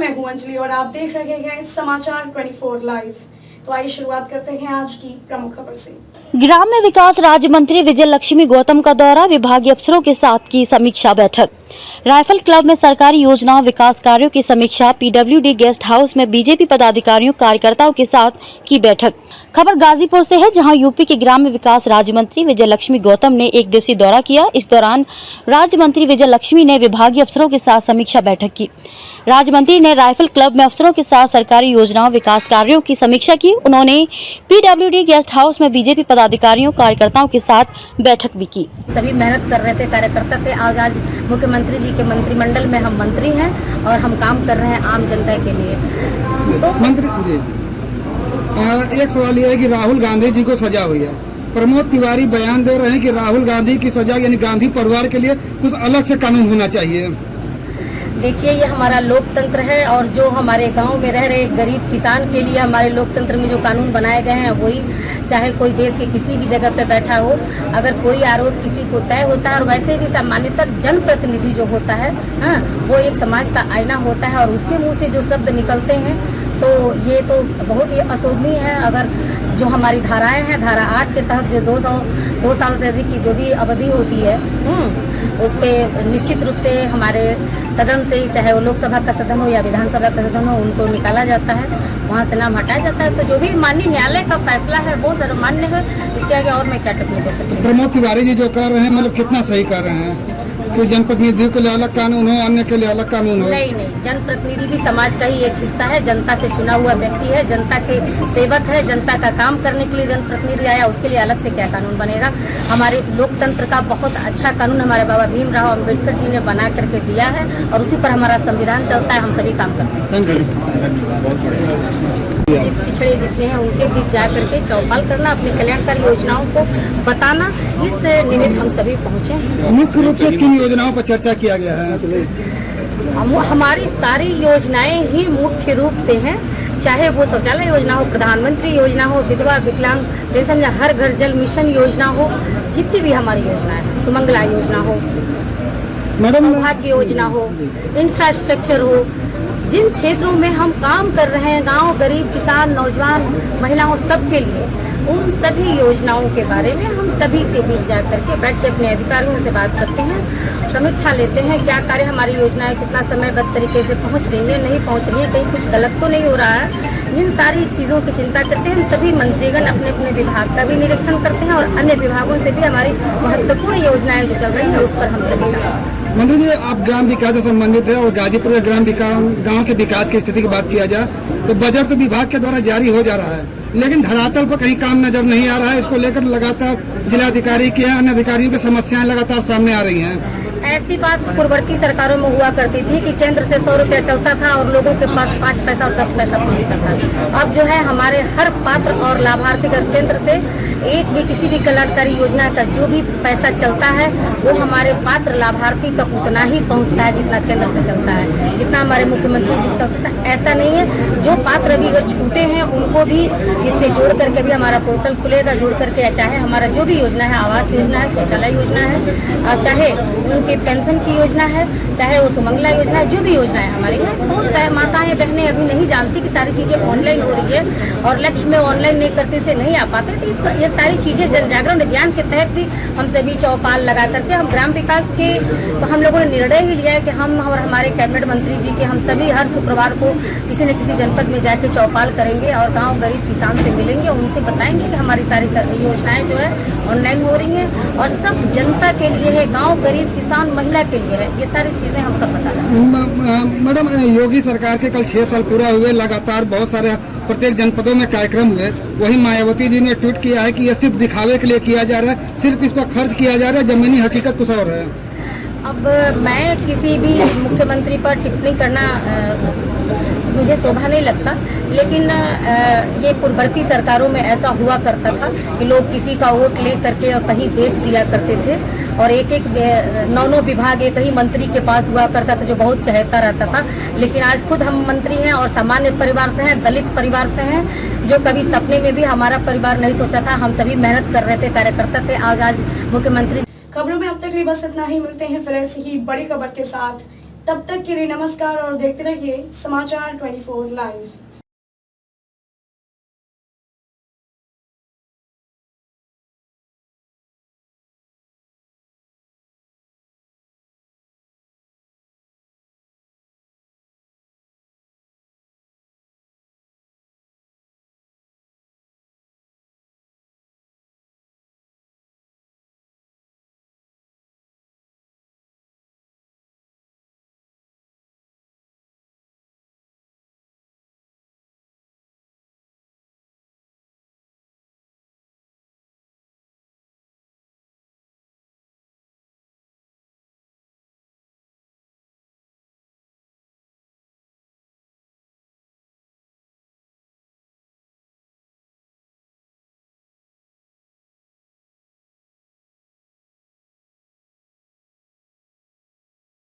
मैं हूं अंजलि और आप देख रहे हैं समाचार 24 लाइव। तो आइए शुरुआत करते हैं आज की प्रमुख खबर से। ग्राम्य विकास राज्य मंत्री विजय लक्ष्मी गौतम का दौरा, विभागीय अफसरों के साथ की समीक्षा बैठक। राइफल क्लब में सरकारी योजनाओं विकास कार्यों की समीक्षा। पीडब्ल्यूडी गेस्ट हाउस में बीजेपी पदाधिकारियों कार्यकर्ताओं के साथ की बैठक। खबर गाजीपुर से है, जहां यूपी के ग्राम्य विकास राज्य मंत्री विजय लक्ष्मी गौतम ने एक दिवसीय दौरा किया। इस दौरान राज्य मंत्री विजय लक्ष्मी ने विभागीय अफसरों के साथ समीक्षा बैठक की। राज्य मंत्री ने राइफल क्लब में अफसरों के साथ सरकारी योजनाओं विकास कार्यों की समीक्षा की। उन्होंने पीडब्ल्यूडी गेस्ट हाउस में बीजेपी पदाधिकारियों कार्यकर्ताओं के साथ बैठक भी की। सभी मेहनत कर रहे थे, कार्यकर्ता थे। आज मुख्यमंत्री जी के मंत्रिमंडल में हम मंत्री हैं और हम काम कर रहे हैं आम जनता के लिए। तो मंत्री जी, एक सवाल यह है कि राहुल गांधी जी को सजा हुई है। प्रमोद तिवारी बयान दे रहे हैं कि राहुल गांधी की सजा यानी गांधी परिवार के लिए कुछ अलग से कानून होना चाहिए। देखिए, ये हमारा लोकतंत्र है और जो हमारे गांव में रह रहे गरीब किसान के लिए हमारे लोकतंत्र में जो कानून बनाए गए हैं वही, चाहे कोई देश के किसी भी जगह पे बैठा हो, अगर कोई आरोप किसी को तय होता है। और वैसे भी सामान्यतः जनप्रतिनिधि जो होता है वो एक समाज का आईना होता है और उसके मुंह से जो शब्द निकलते हैं तो ये तो बहुत ही अशोभनीय है। अगर जो हमारी धाराएं हैं, धारा 8 के तहत जो 2 साल से अधिक की जो भी अवधि होती है उस पर निश्चित रूप से हमारे सदन से, चाहे वो लोकसभा का सदन हो या विधानसभा का सदन हो, उनको निकाला जाता है, वहाँ से नाम हटाया जाता है। तो जो भी माननीय न्यायालय का फैसला है वो सर्वमान्य है। इसके आगे और मैं क्या टिप्पणी दे सकती हूँ। प्रमोद तिवारी जी जो कर रहे हैं मतलब कितना सही कर रहे हैं कि जनप्रतिनिधियों के लिए अलग कानून हो, अन्य के लिए अलग कानून हो? नहीं, जनप्रतिनिधि भी समाज का ही एक हिस्सा है, जनता से चुना हुआ व्यक्ति है, जनता के सेवक है। जनता का काम करने के लिए जनप्रतिनिधि आया, उसके लिए अलग से क्या कानून बनेगा। हमारे लोकतंत्र का बहुत अच्छा कानून हमारे बाबा भीमराव अम्बेडकर जी ने बना करके दिया है और उसी पर हमारा संविधान चलता है। हम सभी काम करते हैं। पिछड़े जितने हैं उनके बीच जा करके चौपाल करना, अपनी कल्याणकारी योजनाओं को बताना, इस निमित्त हम सभी पहुँचे। मुख्य रूप से किन योजनाओं पर चर्चा किया गया है? हमारी सारी योजनाएं ही मुख्य रूप से हैं, चाहे वो शौचालय योजना हो, प्रधानमंत्री योजना हो, विधवा विकलांग पेंशन या हर घर जल मिशन योजना हो, जितनी भी हमारी योजनाएं हैं, सुमंगला योजना हो, सौभाग्य योजना हो, इंफ्रास्ट्रक्चर हो, जिन क्षेत्रों में हम काम कर रहे हैं, गांव, गरीब, किसान, नौजवान, महिलाओं, सबके लिए, उन सभी योजनाओं के बारे में हम सभी के बीच जा करके बैठ के अपने अधिकारियों से बात करते हैं, समीक्षा लेते हैं, क्या कार्य हमारी योजनाएं कितना समयबद्ध तरीके से पहुंच रही है, नहीं पहुंच रही है, कहीं कुछ गलत तो नहीं हो रहा है। इन सारी चीज़ों की चिंता करते हैं। हम सभी मंत्रीगण अपने अपने विभाग का भी निरीक्षण करते हैं और अन्य विभागों से भी हमारी महत्वपूर्ण योजनाएं जो चल रही हैं उस पर हम सभी मंत्री जी, आप ग्राम विकास से संबंधित है और गाजीपुर के गांव के विकास की स्थिति की बात किया जाए तो बजट तो विभाग के द्वारा जारी हो जा रहा है, लेकिन धरातल पर कहीं काम नजर नहीं आ रहा है। इसको लेकर लगातार जिलाधिकारी के अन्य अधिकारियों की समस्याएं लगातार सामने आ रही हैं। ऐसी बात पूर्ववर्ती सरकारों में हुआ करती थी कि केंद्र से 100 रुपया चलता था और लोगों के पास 5 पैसा और 10 पैसा पहुंचता था। अब जो है हमारे हर पात्र और लाभार्थी का केंद्र से एक भी किसी भी कल्याणकारी योजना का जो भी पैसा चलता है वो हमारे पात्र लाभार्थी तक उतना ही पहुंचता है जितना केंद्र से चलता है, जितना हमारे मुख्यमंत्री जी से चलता है। ऐसा नहीं है, जो पात्र अभी अगर छूटे हैं उनको भी इससे जोड़ करके भी हमारा पोर्टल खुलेगा, जोड़ करके, चाहे हमारा जो भी योजना है, आवास योजना है, शौचालय योजना है, चाहे उनके पेंशन की योजना है, चाहे वो सुमंगला योजना है, जो भी योजना है हमारी है, बहुत माताएं बहनें अभी नहीं जानती कि सारी चीज़ें ऑनलाइन हो रही है और लक्ष्य में ऑनलाइन नहीं करते से नहीं आ पाते। तो ये सारी चीज़ें जन जागरण अभियान के तहत भी हम सभी चौपाल लगा करके हम ग्राम विकास के, तो हम लोगों ने निर्णय ही लिया है कि हम और हमारे कैबिनेट मंत्री जी के हम सभी हर शुक्रवार को किसी न किसी जनपद में जाके चौपाल करेंगे और गाँव गरीब किसान से मिलेंगे, उनसे बताएंगे कि हमारी सारी योजनाएं जो है ऑनलाइन हो रही हैं और सब जनता के लिए है, गाँव गरीब किसान महिला के लिए है। ये सारी चीजें हम सब बता रहे हैं। मैडम, योगी सरकार के कल 6 साल पूरा हुए, लगातार बहुत सारे प्रत्येक जनपदों में कार्यक्रम हुए। वही मायावती जी ने ट्वीट किया है कि यह सिर्फ दिखावे के लिए किया जा रहा है, सिर्फ इस पर खर्च किया जा रहा है, जमीनी हकीकत कुछ और है। अब मैं किसी भी मुख्यमंत्री पर टिप्पणी करना मुझे शोभा नहीं लगता, लेकिन ये पूर्ववर्ती सरकारों में ऐसा हुआ करता था कि लोग किसी का वोट ले करके और कहीं बेच दिया करते थे और एक 9 विभाग एक ही मंत्री के पास हुआ करता था जो बहुत चहेता रहता था। लेकिन आज खुद हम मंत्री हैं और सामान्य परिवार से हैं, दलित परिवार से हैं, जो कभी सपने में भी हमारा परिवार नहीं सोचा था। हम सभी मेहनत कर रहे थे, कार्यकर्ता थे। आज मुख्यमंत्री। खबरों में अब तक लिए बस इतना ही। मिलते हैं फिर ऐसी ही बड़ी खबर के साथ। तब तक के लिए तब तक के लिए नमस्कार और देखते रहिए समाचार 24 लाइव।